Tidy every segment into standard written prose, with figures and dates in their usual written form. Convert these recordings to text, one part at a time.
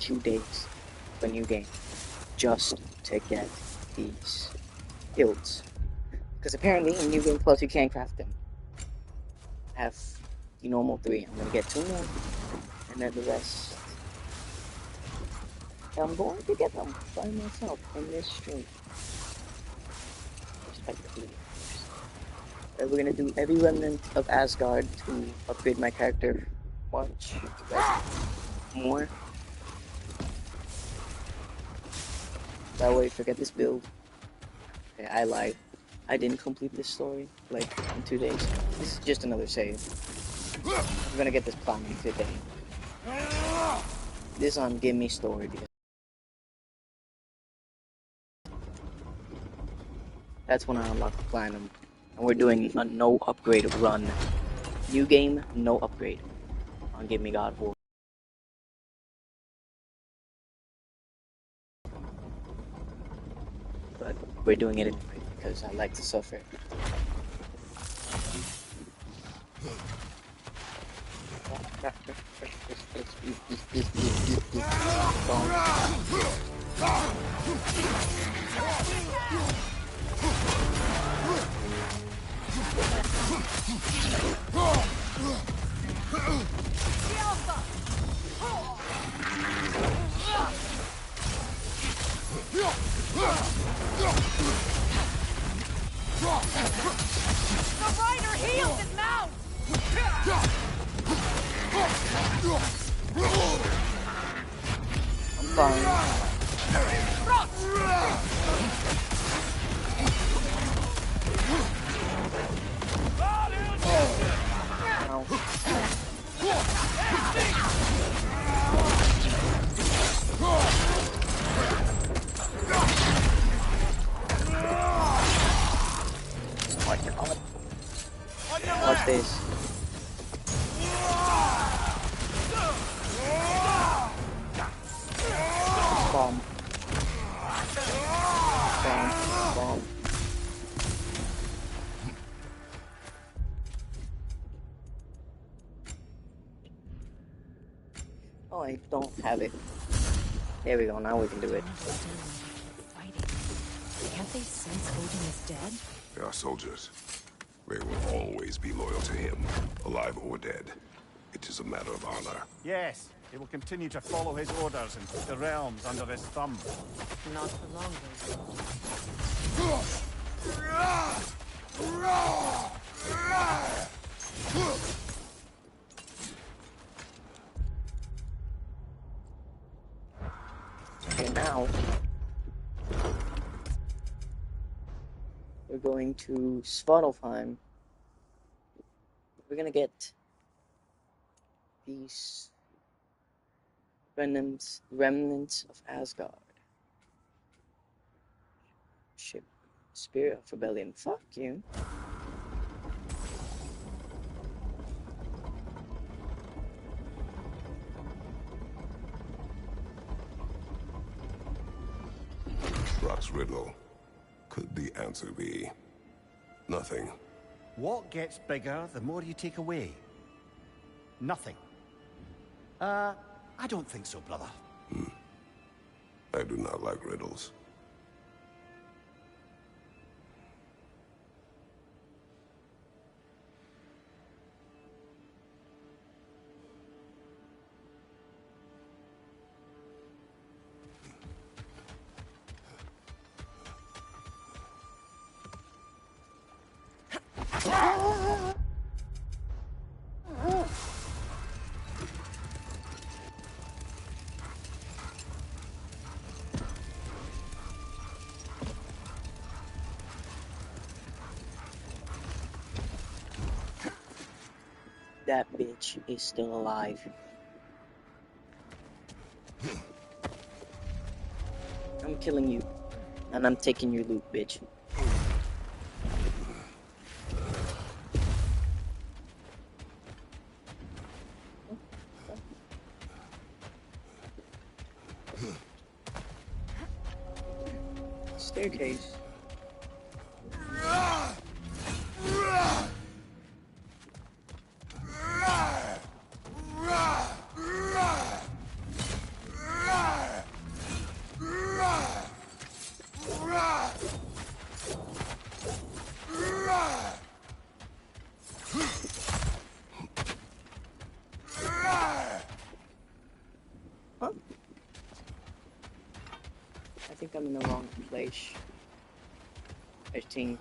few days of a new game just to get these guilds. Because apparently in New Game Plus you can't craft them. I have the normal 3. I'm gonna get 2 more, and then the rest I'm going to get them by myself in this stream. Respectively. We're gonna do every remnant of Asgard to upgrade my character much more. That way, forget this build. Okay, I lied. I didn't complete this story, like, in 2 days. This is just another save. I'm gonna get this platinum today. This on Give Me Story, because that's when I unlock the platinum. And we're doing a no upgrade run. New game, no upgrade. On Give Me God War. But we're doing it anyway, because I like to suffer. The rider heals his mouth! I'm fine. Watch this. Bomb. Bomb. Oh, I don't have it. There we go, now we can do it. Can't they sense Odin is dead? They are soldiers. They will always be loyal to him, alive or dead. It is a matter of honor. Yes, he will continue to follow his orders and put the realms under his thumb. Not for long, Okay, now we're going to Svartalfheim. We're gonna get these remnants of Asgard. Ship, Spirit of Rebellion. Fuck you. Rock's riddle. Could the answer be nothing? What gets bigger the more you take away? Nothing. I don't think so, brother. I do not like riddles. That bitch is still alive. I'm killing you. And I'm taking your loot, bitch. Staircase. Huh? I think I'm in the wrong place. I think.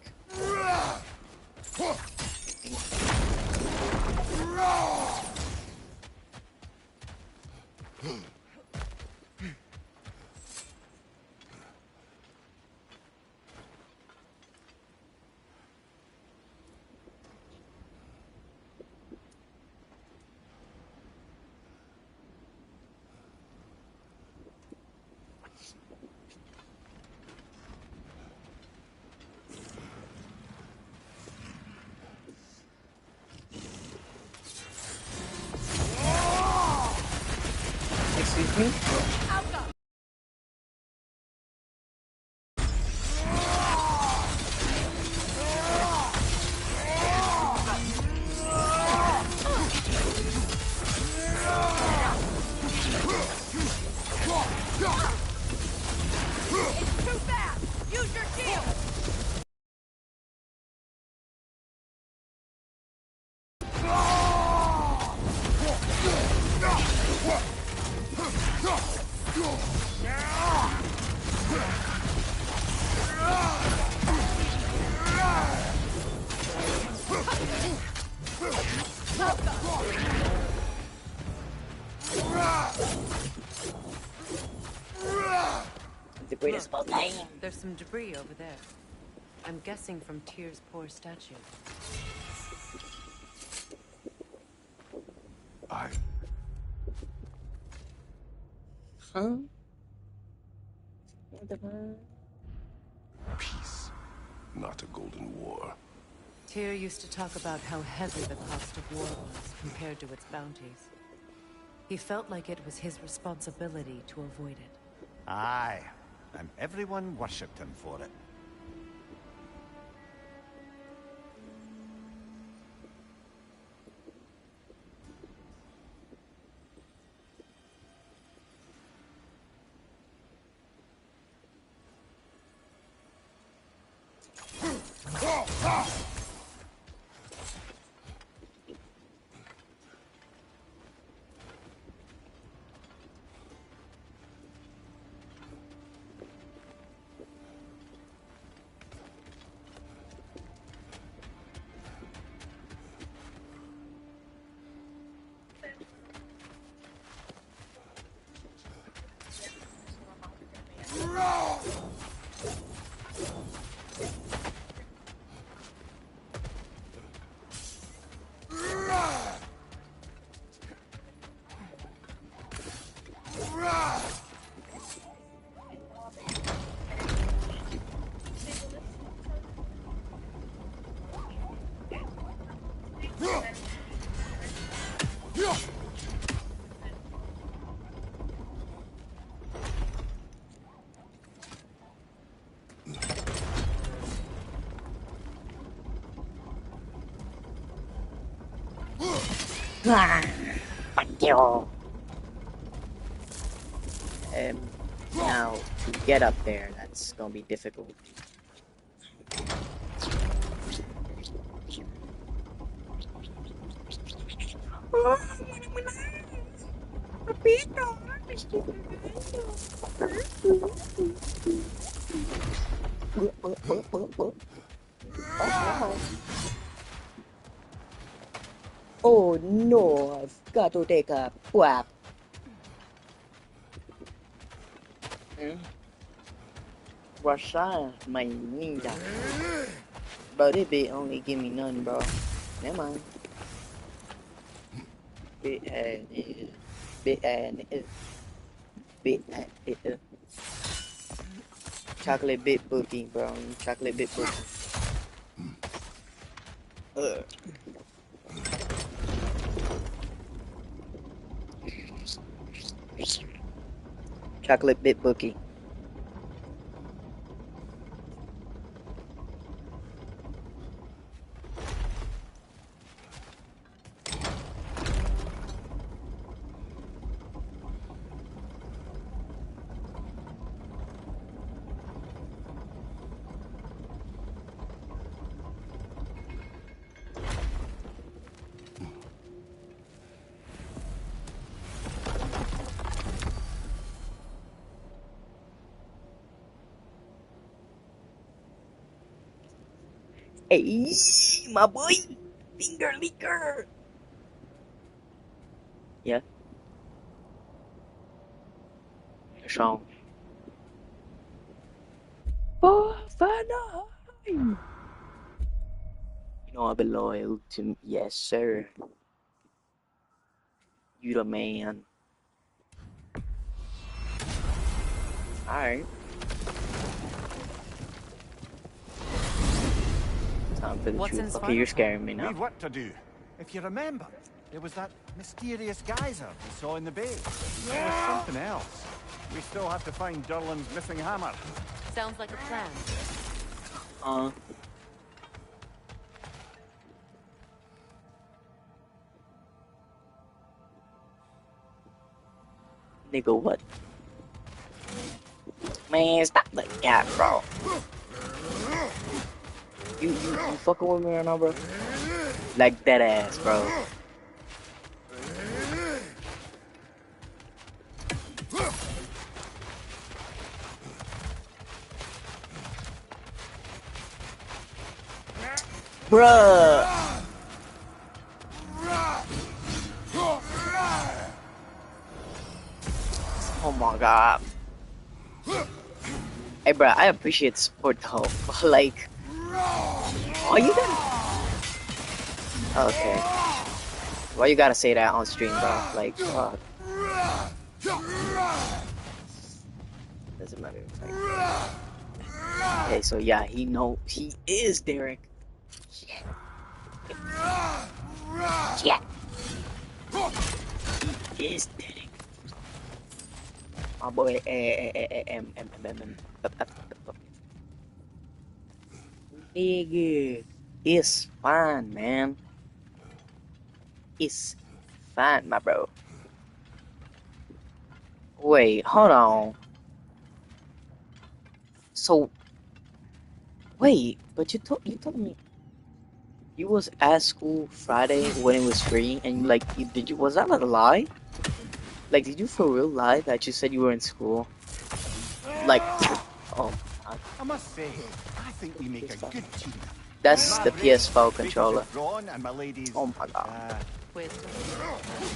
Excuse me? Too fast! Use your shield! The greatest of all time. There's some debris over there. I'm guessing from Tyr's poor statue. I... Huh? What the fuck? Peace, not a golden war. Tyr used to talk about how heavy the cost of war was compared to its bounties. He felt like it was his responsibility to avoid it. Aye, and everyone worshipped him for it. Fuck you. Now, to get up there, that's gonna be difficult. Oh no, I've got to take a quap. Russia, my ninja. But it be only give me none, bro. Never mind. Bit and it. Bit and it. Bit and it. Chocolate bit bookie, bro. Chocolate bit bookie. Chocolate bit bookie. Hey, my boy, finger leaker. Yeah. Song. For fun. You know I'll be loyal to. Yes, sir. You the man. Alright. Time for the What's in truth. Okay, Spinal you're Tap? scaring me now. We've work to do. If you remember, there was that mysterious geyser we saw in the bay. There was something else. We still have to find Durlin's missing hammer. Sounds like a plan. Nigga, what? Man, stop the cat, bro. You fucking with me right now, bro? Like that ass, bro. Bruh. Oh my god. Hey, bro, I appreciate the support though, but like, oh, you gotta. Okay. Why you gotta say that on stream, bro? Like, fuck. Doesn't matter. Like, okay, so yeah, he is Derek. Shit. Shit. He is Derek. My boy, nigga, it's fine, man. It's fine, my bro. Wait, hold on. So, wait, but you told me you was at school Friday when it was free, and like, was that like a lie? Like, did you for real lie that you said you were in school? Like, oh, I must say, I think we make a good team. that's the PS4 controller. And my lady's, Oh my god. Wisdom,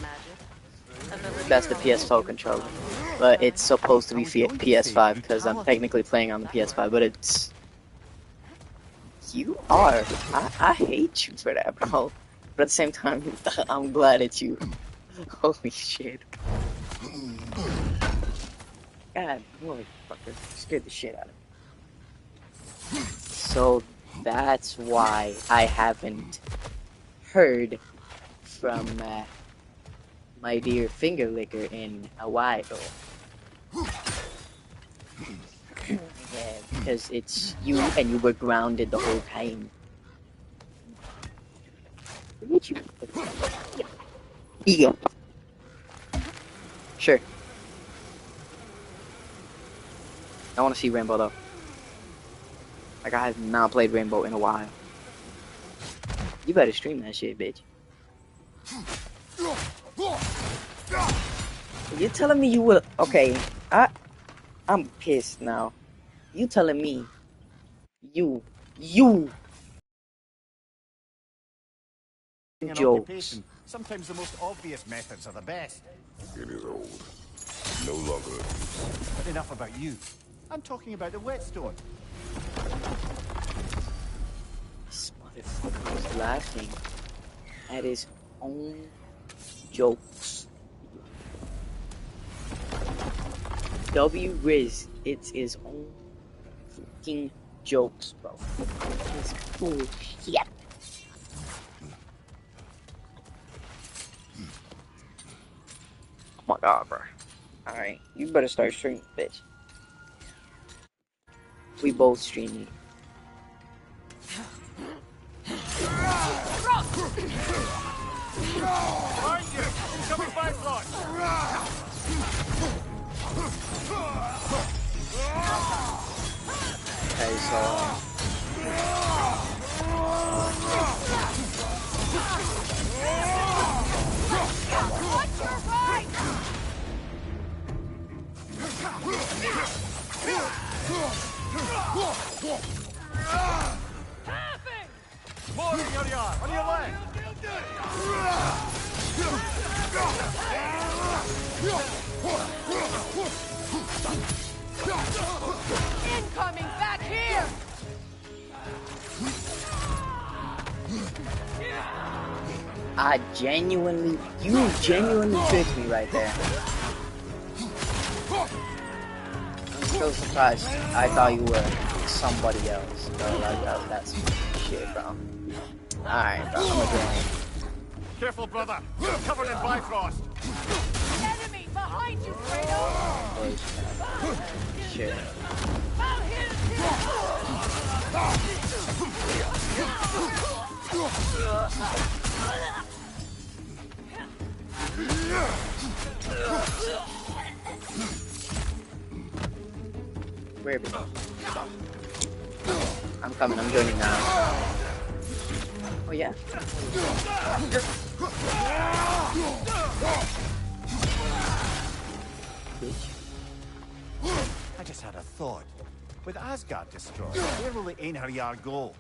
magic, That's the PS4 controller. But it's supposed to be PS5 because I'm technically playing on the PS5, but it's... You are. I hate you for that, bro. But at the same time, I'm glad it's you. Holy shit. God, holy fucker. Scared the shit out of me. So that's why I haven't heard from my dear finger licker in a while. Yeah, because it's you and you were grounded the whole time. Look at you. Yeah. Sure. I want to see Rainbow though. Like, I have not played Rainbow in a while. You better stream that shit, bitch. You're telling me you would... Okay, I'm pissed now. You telling me you jokes. Sometimes the most obvious methods are the best. It is old. No longer. But enough about you. I'm talking about the whetstone. This motherfucker was laughing at his own jokes. W-Riz, it's his own fucking jokes, bro. It's bullshit. Oh my god, bro. Alright, you better start streaming, bitch. We both streaming. Okay, so... More in your yard! On your left! Incoming back here! You genuinely tricked me right there. I'm so surprised. I thought you were somebody else, bro. That's shit, bro. Alright, bro, I'm gonna go. Careful, brother! You're covered in Bifrost! Enemy behind you, Kratos! Shit. Where are we? I'm coming, I'm joining now. Oh yeah. Bitch. I just had a thought. With Asgard destroyed, where will the Einherjar go?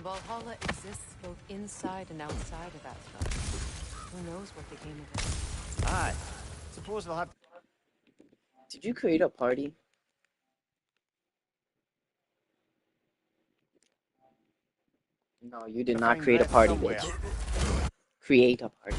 Valhalla exists both inside and outside of Asgard. Who knows what became of it? Aye. Suppose they'll have... Did you create a party? No, you did to not find create a Red party, somewhere. bitch. Create a party.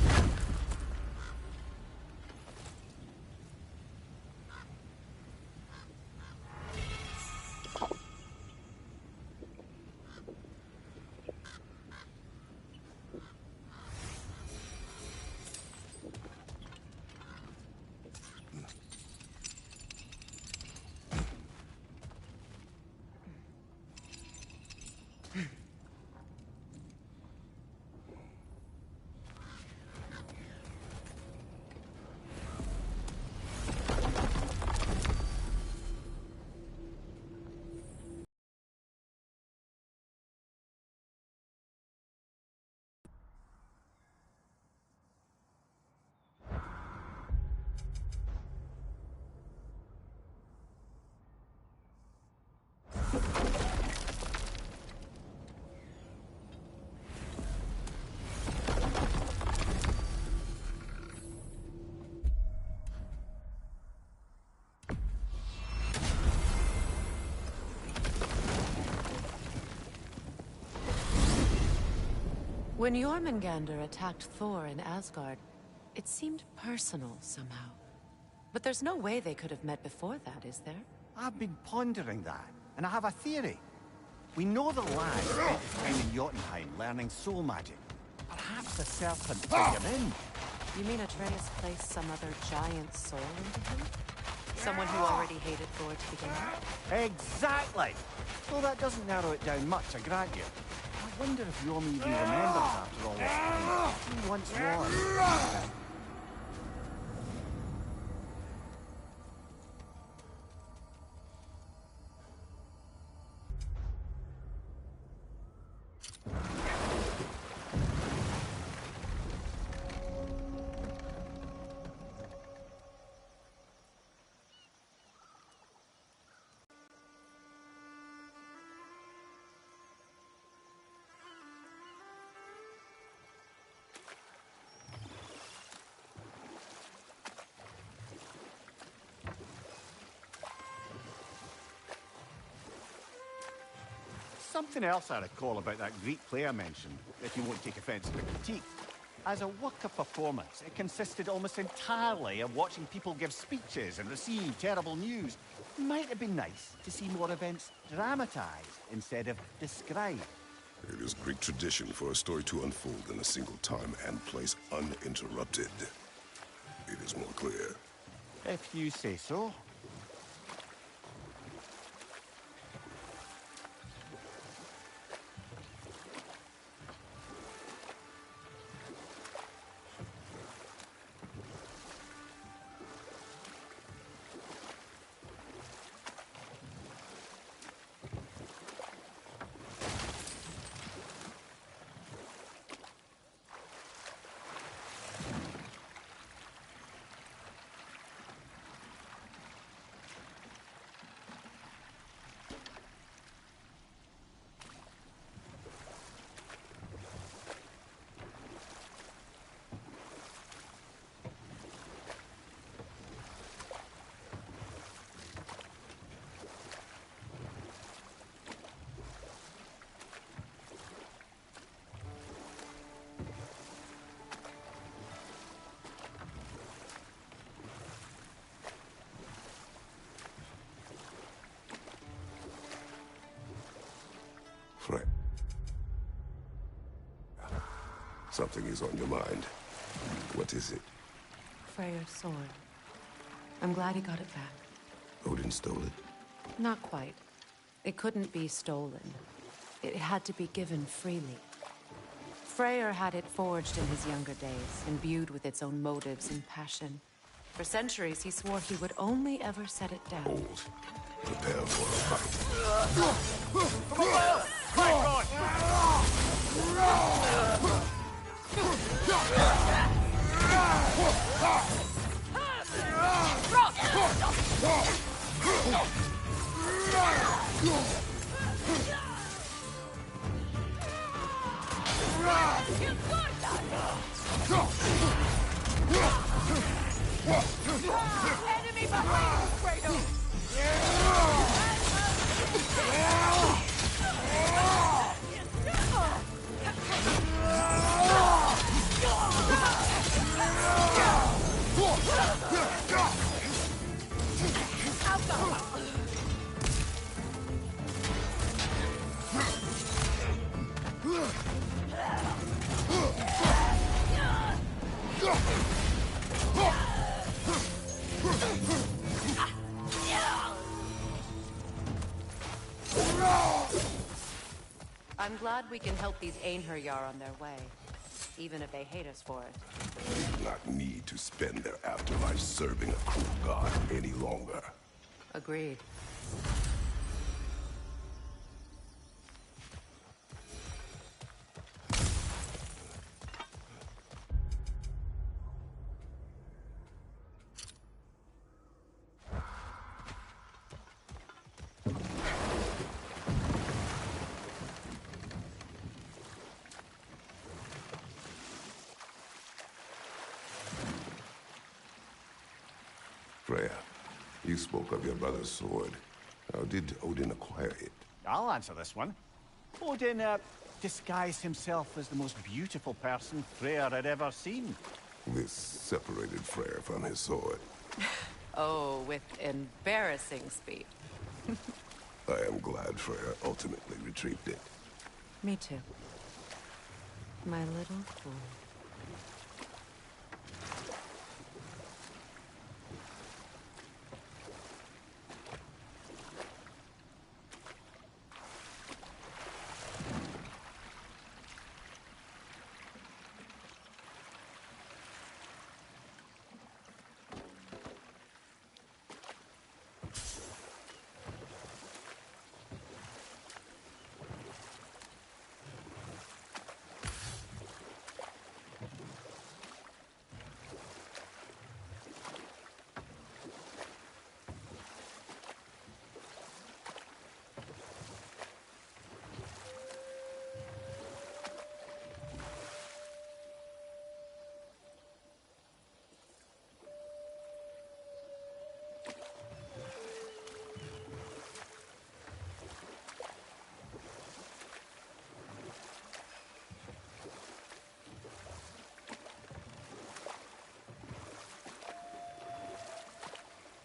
When Jormungandr attacked Thor in Asgard, it seemed personal somehow. But there's no way they could have met before that, is there? I've been pondering that, and I have a theory. We know the lad spent his time in Jotunheim learning soul magic. Perhaps the serpent took him in. You mean Atreus placed some other giant soul into him? Someone who already hated Thor to begin with? Exactly! Though that doesn't narrow it down much, I grant you. I wonder if Yom even remembers after all this time. He once was. Something else I recall about that Greek play I mentioned, if you won't take offence at the critique. As a work of performance, it consisted almost entirely of watching people give speeches and receive terrible news. Might have been nice to see more events dramatised instead of described. It is Greek tradition for a story to unfold in a single time and place uninterrupted. It is more clear. If you say so. Something is on your mind. What is it? Freyr's sword. I'm glad he got it back. Odin stole it? Not quite. It couldn't be stolen. It had to be given freely. Freyr had it forged in his younger days, imbued with its own motives and passion. For centuries, he swore he would only ever set it down. Hold. Prepare for a fight. Enemy behind you, Kratos! I'm glad we can help these Einherjar on their way, even if they hate us for it. They do not need to spend their afterlife serving a cruel god any longer. Agreed. Freya, you spoke of your brother's sword. How did Odin acquire it? I'll answer this one. Odin, disguised himself as the most beautiful person Freyr had ever seen. This separated Freyr from his sword. Oh, with embarrassing speed. I am glad Freyr ultimately retrieved it. Me too. My little fool.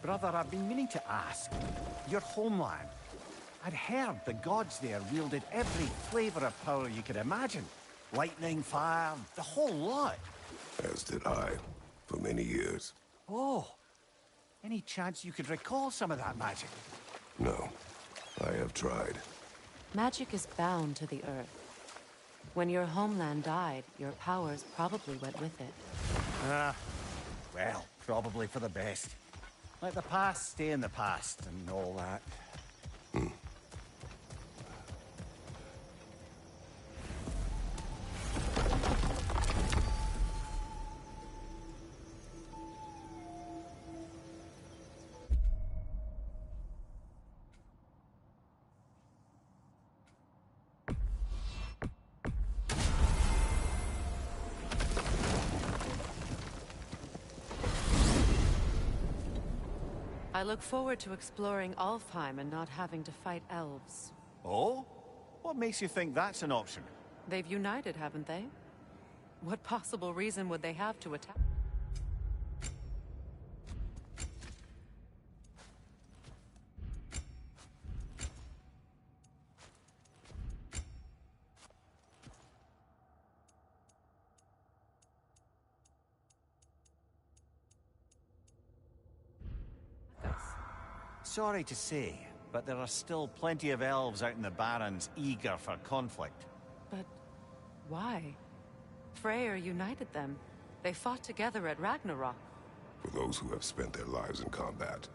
Brother, I've been meaning to ask. Your homeland. I'd heard the gods there wielded every flavor of power you could imagine. Lightning, fire, the whole lot. As did I, for many years. Oh, any chance you could recall some of that magic? No, I have tried. Magic is bound to the earth. When your homeland died, your powers probably went with it. Well, probably for the best. Let the past stay in the past and all that. I look forward to exploring Alfheim and not having to fight elves. Oh? What makes you think that's an option? They've united, haven't they? What possible reason would they have to attack? sorry to say, but there are still plenty of elves out in the Barrens eager for conflict. But why? Freyr united them. They fought together at Ragnarok. For those who have spent their lives in combat,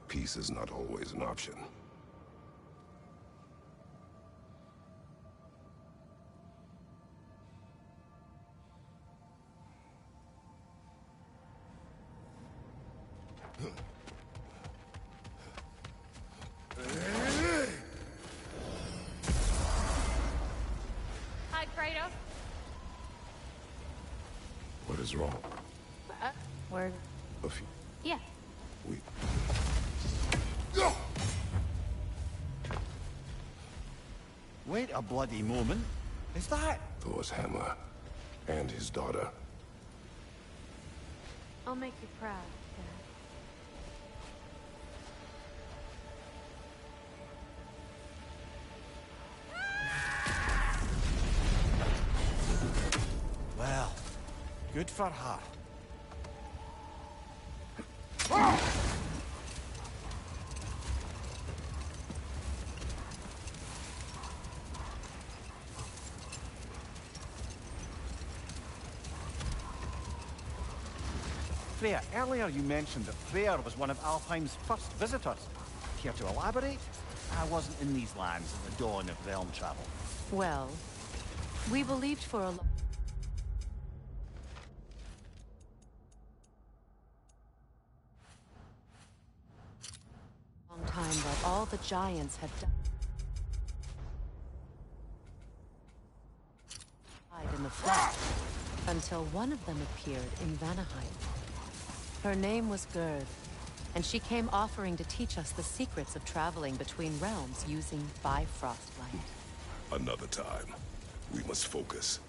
peace is not always an option. Hi, Kratos. What is wrong? We're... A few. Yeah. We... Wait a bloody moment. Is that... Thor's hammer. And his daughter. I'll make you proud, Well, good for her. Freya, earlier you mentioned that Freyr was one of Alfheim's first visitors. Care to elaborate? I wasn't in these lands at the dawn of realm travel. Well, we believed for a long time that all the giants had died in the flesh, until one of them appeared in Vanaheim. Her name was Gerd, and she came offering to teach us the secrets of traveling between realms using Bifrost light. Another time. We must focus.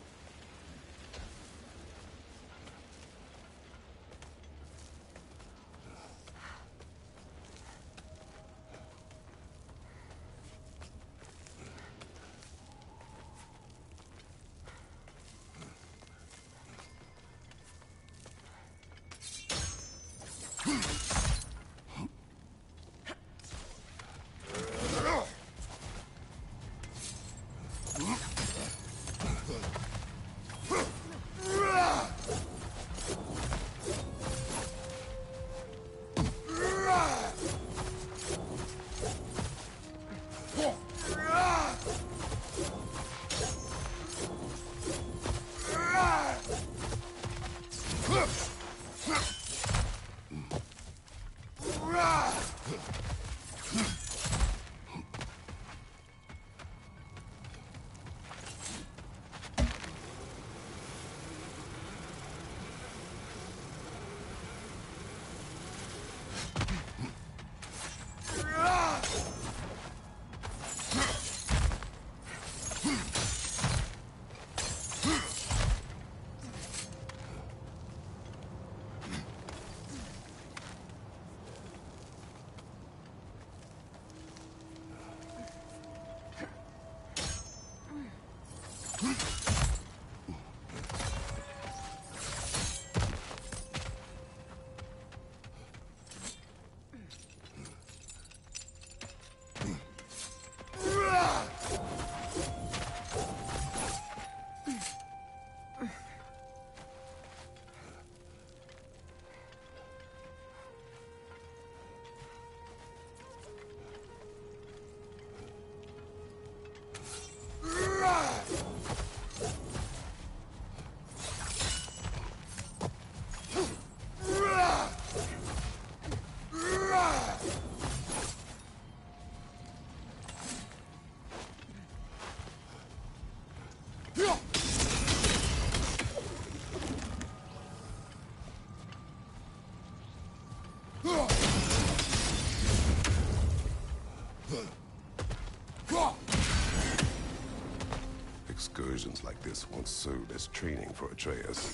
Excursions like this once served as training for Atreus,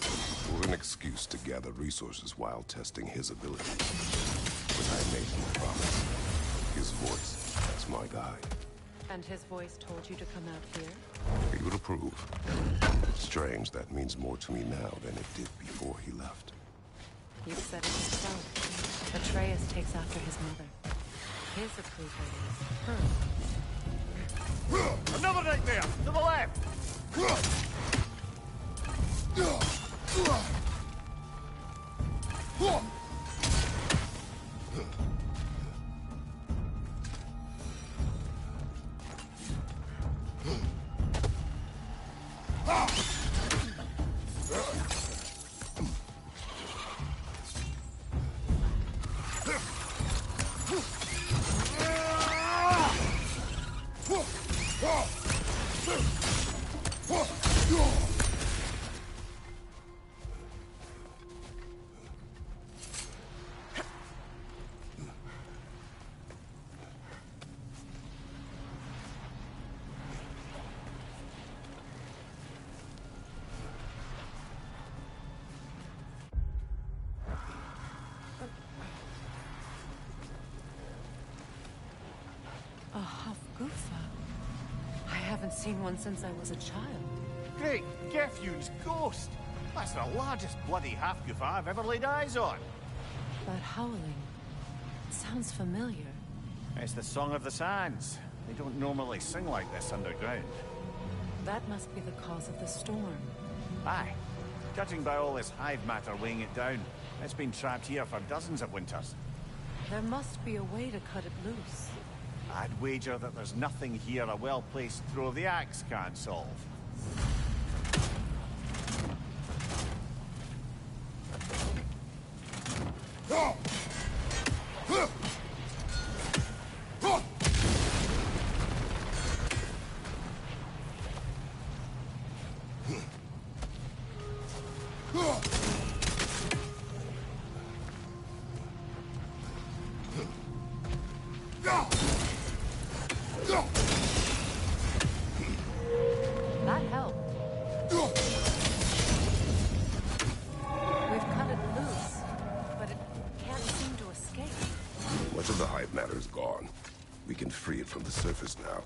or an excuse to gather resources while testing his abilities. But I made him a promise. His voice as my guide. And his voice told you to come out here? He would approve. Strange, that means more to me now than it did before he left. You said it yourself. Atreus takes after his mother. His approval is hers. Another nightmare! To the left! A Hafgufa. I haven't seen one since I was a child. Great Gefyun's ghost! That's the largest bloody Hafgufa I've ever laid eyes on. That howling. It sounds familiar. It's the Song of the Sands. They don't normally sing like this underground. That must be the cause of the storm. Aye. Judging by all this hive matter weighing it down, it's been trapped here for dozens of winters. There must be a way to cut it loose. I'd wager that there's nothing here a well-placed throw of the axe can't solve. That helped. We've cut it loose, but it can't seem to escape. Much of the hive matter is gone. We can free it from the surface now.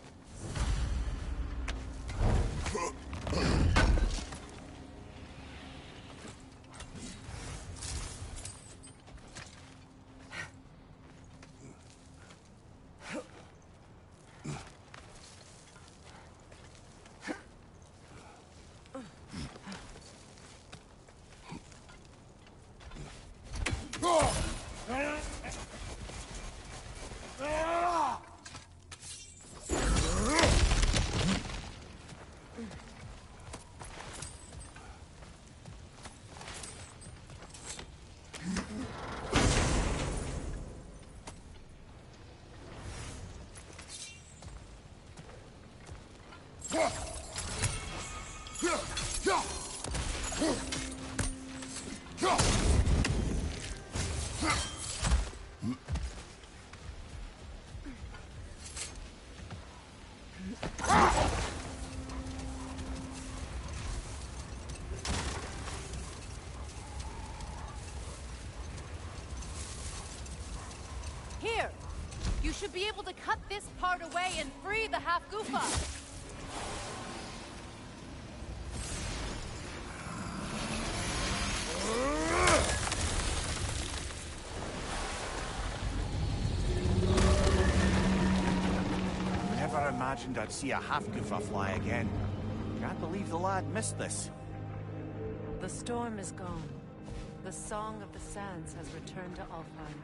Here! You should be able to cut this part away and free the Hafgufa! Never imagined I'd see a Hafgufa fly again. Can't believe the lad missed this. The storm is gone. The Song of the Sands has returned to Alfheim.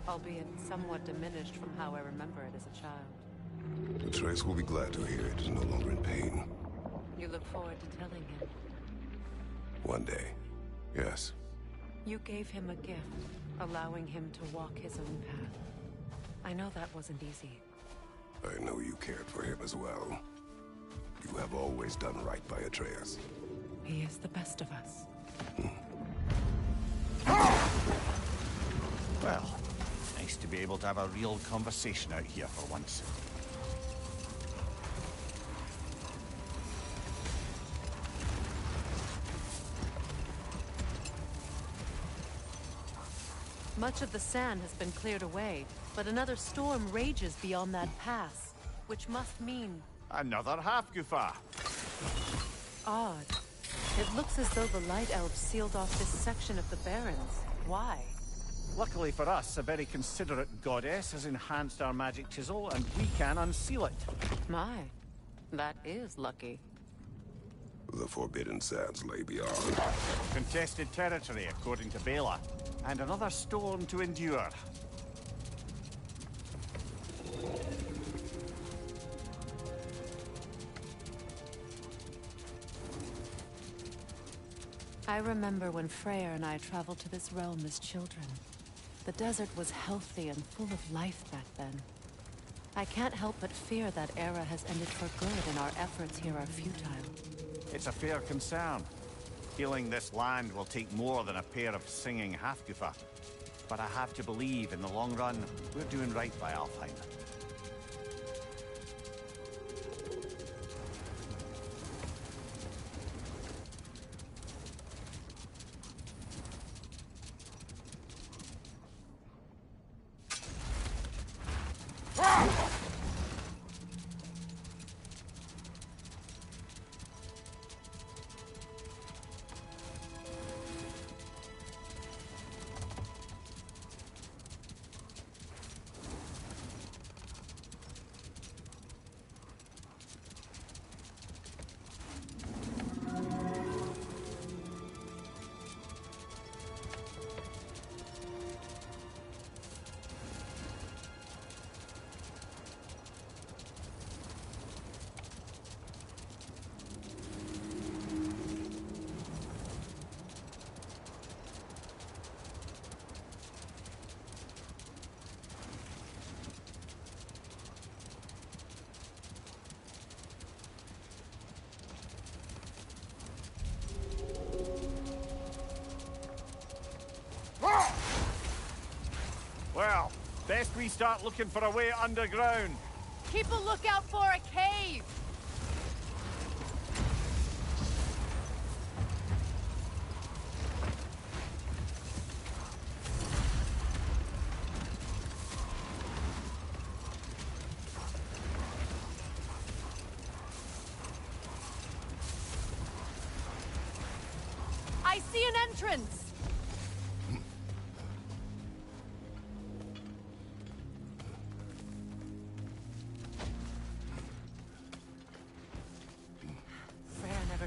Albeit somewhat diminished from how I remember it as a child. Atreus will be glad to hear it is no longer in pain. You look forward to telling him. One day. Yes. You gave him a gift, allowing him to walk his own path. I know that wasn't easy. I know you cared for him as well. You have always done right by Atreus. He is the best of us. Well, nice to be able to have a real conversation out here for once. Much of the sand has been cleared away, but another storm rages beyond that pass, which must mean... Another Hafgufa! odd. It looks as though the Light Elves sealed off this section of the Barrens. Why? Luckily for us, a very considerate goddess has enhanced our magic chisel, and we can unseal it. My, that is lucky. The Forbidden Sands lay beyond. Contested territory, according to Bela, and another storm to endure. I remember when Freyr and I traveled to this realm as children. The desert was healthy and full of life back then. I can't help but fear that era has ended for good and our efforts here are futile. It's a fair concern. Healing this land will take more than a pair of singing Hafgufa. But I have to believe, in the long run, we're doing right by Alfheim. Well, best we start looking for a way underground. Keep a lookout for a cave! I see an entrance!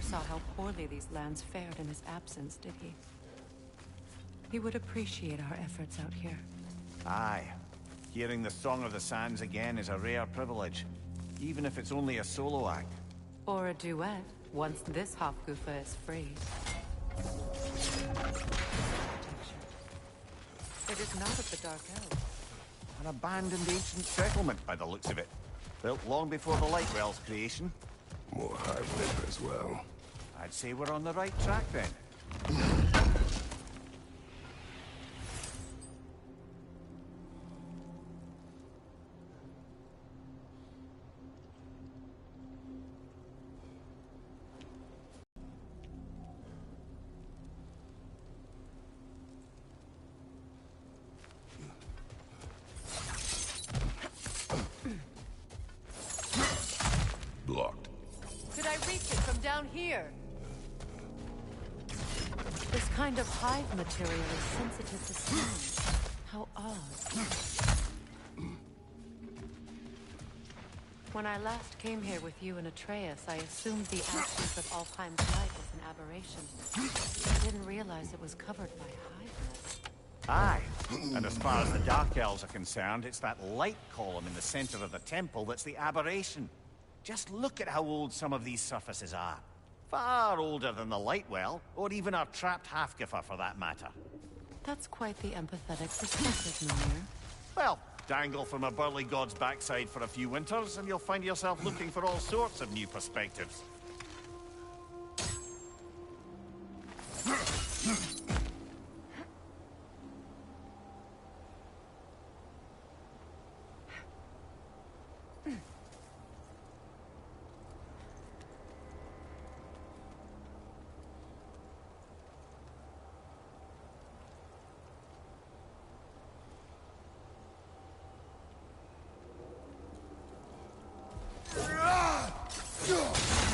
Saw how poorly these lands fared in his absence, did he? He would appreciate our efforts out here. Aye. Hearing the Song of the Sands again is a rare privilege, even if it's only a solo act. Or a duet, once this Hofgufa is free. It is not of the Dark Elves. An abandoned ancient settlement, by the looks of it. Built long before the Lightwell's creation. More high flavor as well. I'd say we're on the right track then. Blocked. Could I reach it from down here? This kind of hive material is sensitive to sound. How odd. When I last came here with you and Atreus, I assumed the absence of Alfheim's light was an aberration. I didn't realize it was covered by hiveness. Aye. And as far as the Dark Elves are concerned, it's that light column in the center of the temple that's the aberration. Just look at how old some of these surfaces are. Far older than the Lightwell, or even our trapped Hafgufa for that matter. That's quite the empathetic perspective, Mimir. Well, dangle from a burly god's backside for a few winters, and you'll find yourself looking for all sorts of new perspectives.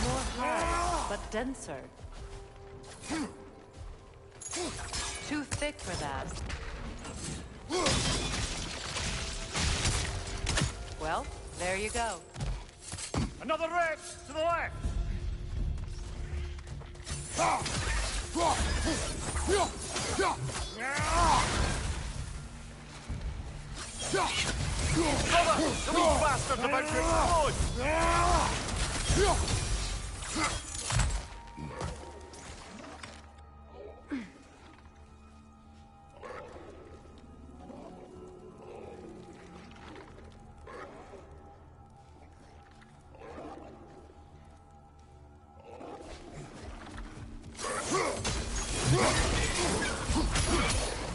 More hard, but denser. Too thick for that. Well, there you go. Another red to the left. Brother, the wee bastard's about to explode.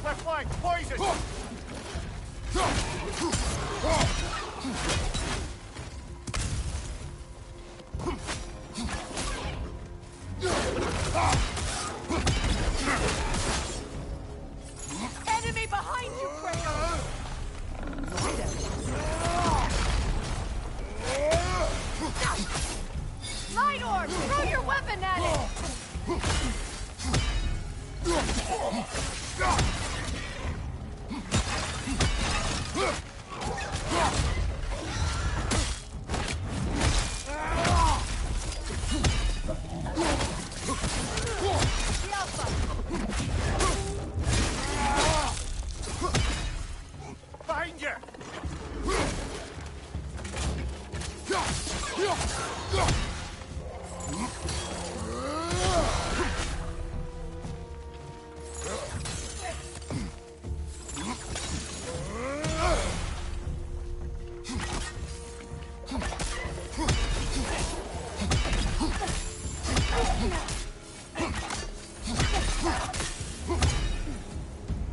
Left flank, poison! Enemy behind you, Freya! Light orb! Throw your weapon at it! The Alpha! Behind you!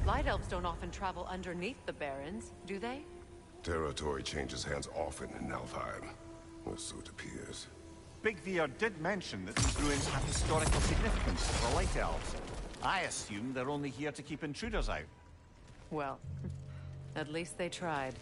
Light elves don't often travel underneath the barrens, do they? Territory changes hands often in Alfheim. Or so it appears. Big Veer did mention that these ruins have historical significance for light elves. I assume they're only here to keep intruders out. Well, at least they tried.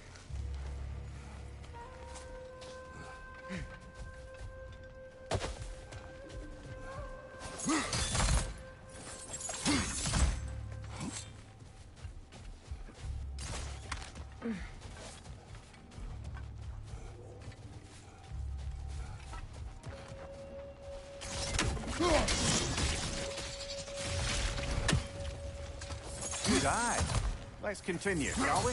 Good eye. Let's continue, shall we?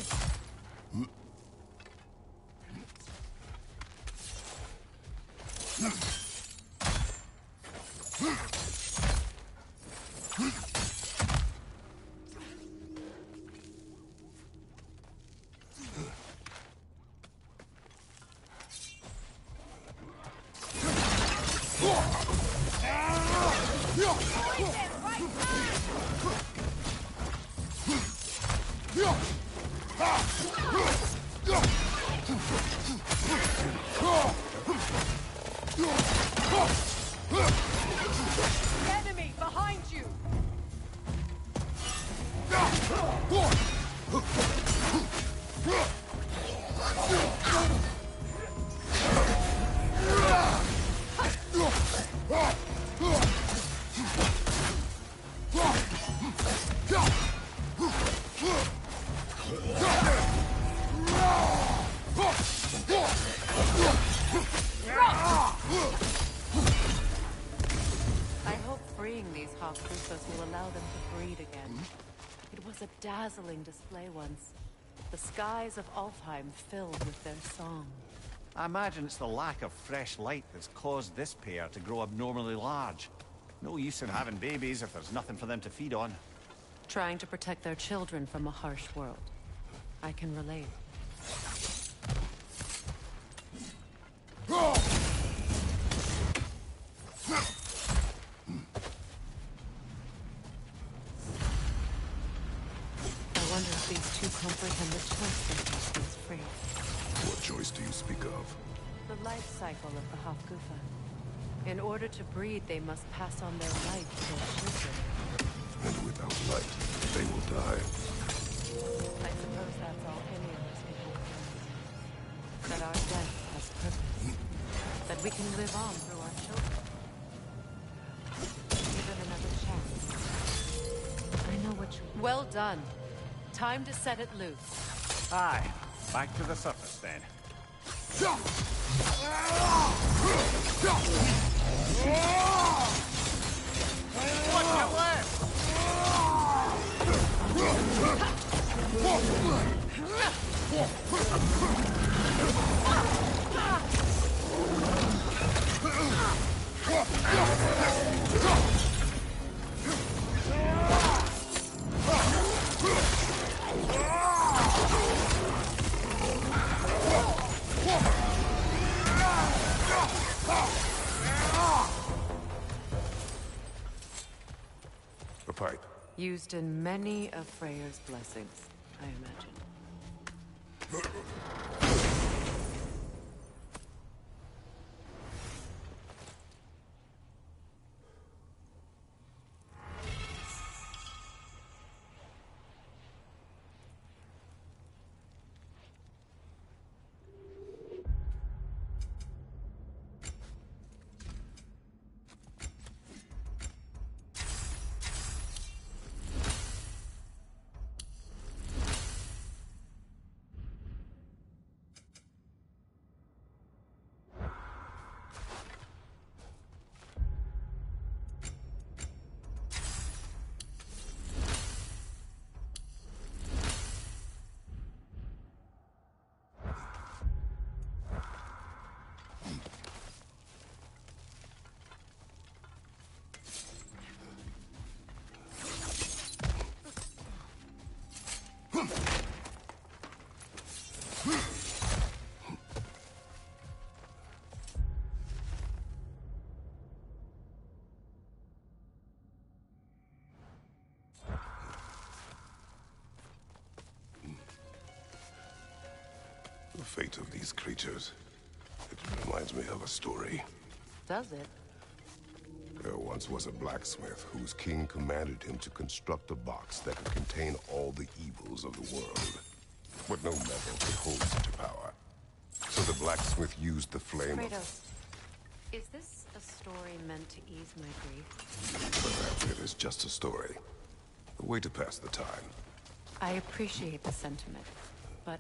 Enemy behind you! I hope freeing these Hofgufas will allow them to breed again. It was a dazzling display once. The skies of Alfheim filled with their song. I imagine it's the lack of fresh light that's caused this pair to grow abnormally large. No use in having babies if there's nothing for them to feed on. Trying to protect their children from a harsh world. I can relate. I wonder if these two comprehend the choice they face is free. What choice do you speak of? The life cycle of the Hofgufa. In order to breed, they must pass on their life to their children. And without light, they will die. I suppose that's all any of us can hope for. That our death has purpose. That we can live on through our children. Give them another chance. I know what you... Well done. Time to set it loose. Aye, back to the surface then. Watch your left! The pipe. Used in many of Freyr's blessings, I imagine. The fate of these creatures. It reminds me of a story. Does it? There once was a blacksmith whose king commanded him to construct a box that could contain all the evils of the world. But no metal could hold such a power. So the blacksmith used the flame of... Kratos, is this a story meant to ease my grief? Perhaps it is just a story. A way to pass the time. I appreciate the sentiment, but...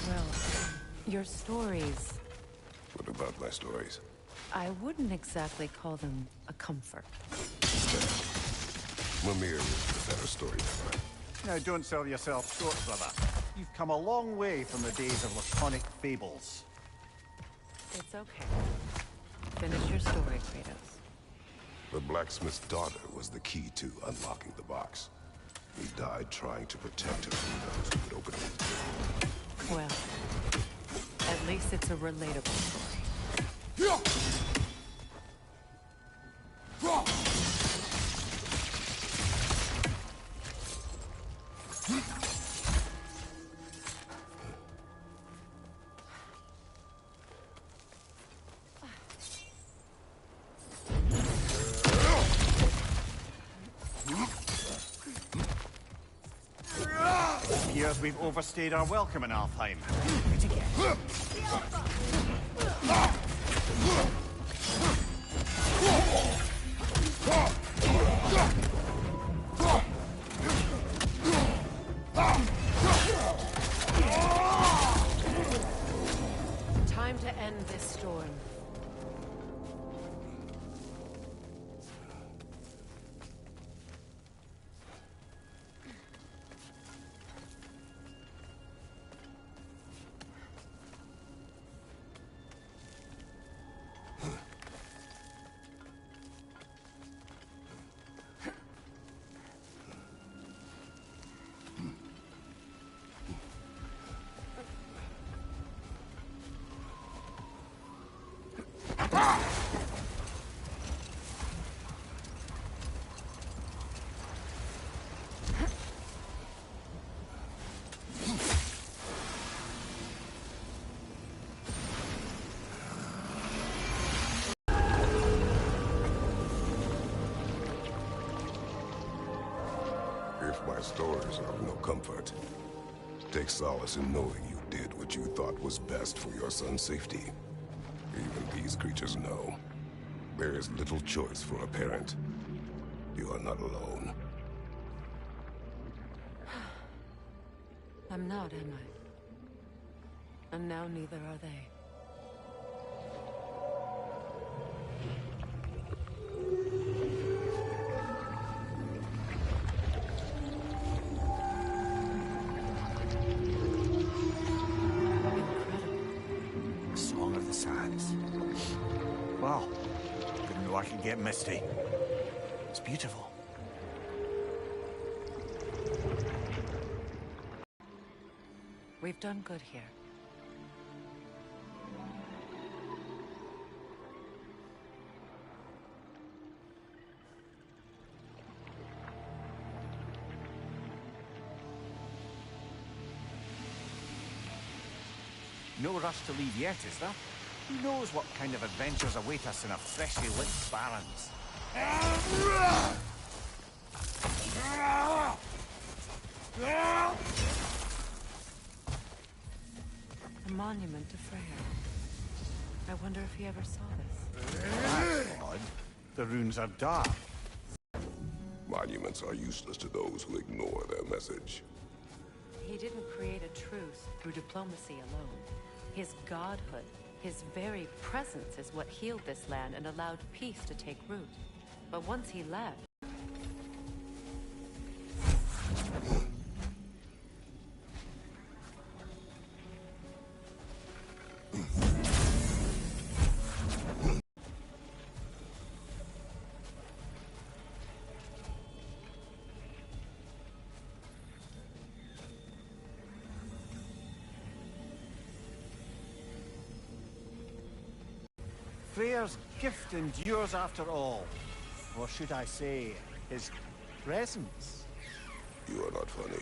well, your stories... What about my stories? I wouldn't exactly call them a comfort. Mimir is the better storyteller. Now, don't sell yourself short, brother. You've come a long way from the days of laconic fables. It's okay. Finish your story, Kratos. The blacksmith's daughter was the key to unlocking the box. He died trying to protect her from those who would open it. Well, at least it's a relatable story. Appears we've overstayed our welcome in Alfheim. Time to end this storm. If my stories are of no comfort, take solace in knowing you did what you thought was best for your son's safety. Even these creatures know. There is little choice for a parent. You are not alone. I'm not, am I? And now neither are they. The Song of the Sands. Wow. Didn't know I could get misty. It's beautiful. We've done good here. No rush to leave yet, is there? Who knows what kind of adventures await us in our freshly lit barrens? A monument to Freyr. I wonder if he ever saw this. That's odd. The runes are dark. Monuments are useless to those who ignore their message. He didn't create a truce through diplomacy alone. His godhood, his very presence is what healed this land and allowed peace to take root. But once he left... Freyr's gift endures after all. Or should I say, his presence? You are not funny.